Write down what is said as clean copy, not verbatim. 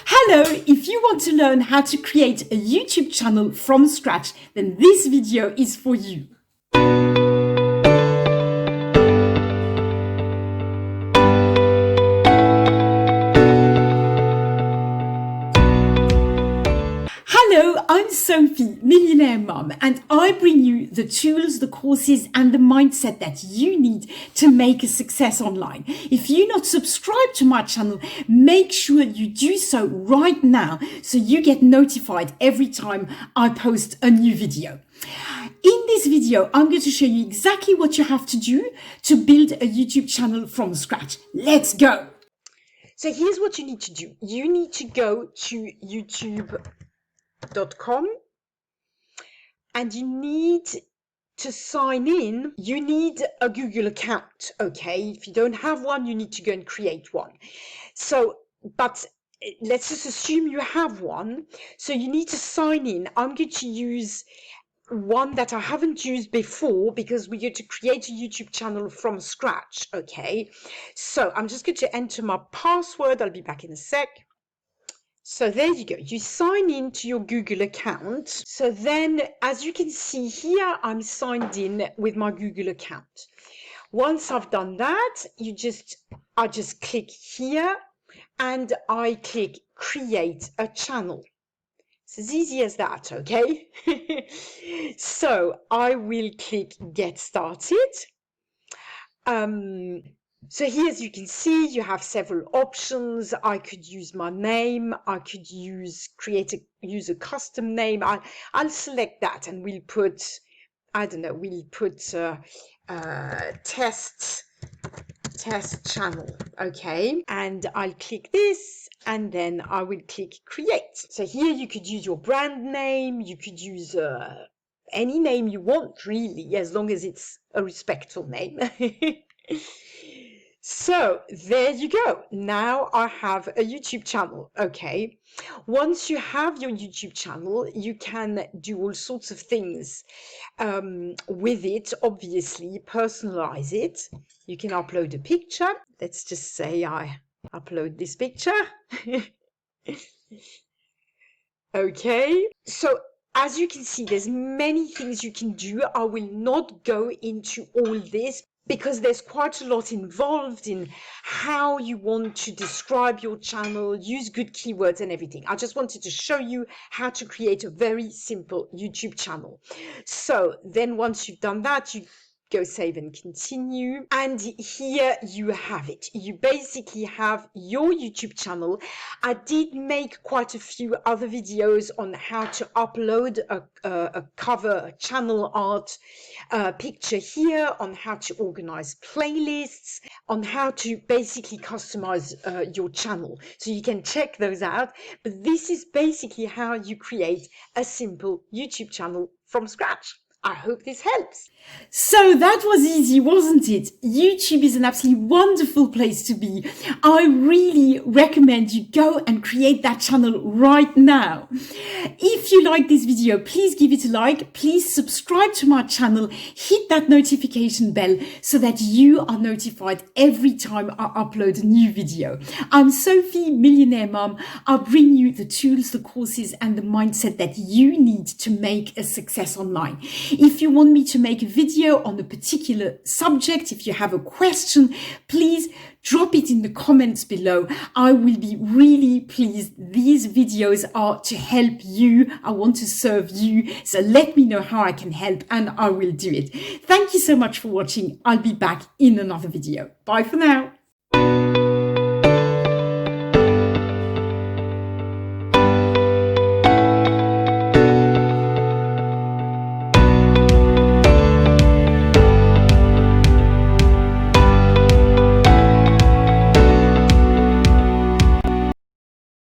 Hello, if you want to learn how to create a YouTube channel from scratch, then this video is for you. Hello, I'm Sophie, Millionaire Mum, and I bring you the tools, the courses, and the mindset that you need to make a success online. If you're not subscribed to my channel, make sure you do so right now so you get notified every time I post a new video. In this video, I'm going to show you exactly what you have to do to build a YouTube channel from scratch. Let's go. So here's what you need to do. You need to go to youtube.com and you need to sign in. You need a Google account, okay? If you don't have one, you need to go and create one. But let's just assume you have one. So you need to sign in. I'm going to use one that I haven't used before because we're going to create a YouTube channel from scratch, okay? So I'm just going to enter my password. I'll be back in a sec. So there you go. You sign in to your Google account. So then, as you can see here, I'm signed in with my Google account. Once I've done that, I just click here and I click create a channel. It's as easy as that, okay? So I will click get started. So here, as you can see, you have several options. I could use my name. I could use a custom name. I'll select that and we'll put, I don't know, we'll put test channel, okay? And I'll click this and then I will click create. So here you could use your brand name. You could use any name you want, really, as long as it's a respectful name. So there you go. Now I have a YouTube channel, okay? Once you have your YouTube channel, you can do all sorts of things with it, obviously, personalize it. You can upload a picture. Let's just say I upload this picture. Okay, so as you can see, there's many things you can do. I will not go into all this because there's quite a lot involved in how you want to describe your channel, use good keywords and everything. I just wanted to show you how to create a very simple YouTube channel. So then once you've done that, you go save and continue. And here you have it. You basically have your YouTube channel. I did make quite a few other videos on how to upload a cover, a channel art picture here, on how to organize playlists, on how to basically customize your channel. So you can check those out. But this is basically how you create a simple YouTube channel from scratch. I hope this helps. So that was easy, wasn't it? YouTube is an absolutely wonderful place to be. I really recommend you go and create that channel right now. If you like this video, please give it a like. Please subscribe to my channel. Hit that notification bell so that you are notified every time I upload a new video. I'm Sophie, Millionaire Mum. I'll bring you the tools, the courses, and the mindset that you need to make a success online. If you want me to make a video on a particular subject, if you have a question, please drop it in the comments below. I will be really pleased. These videos are to help you. I want to serve you. So let me know how I can help and I will do it. Thank you so much for watching. I'll be back in another video. Bye for now.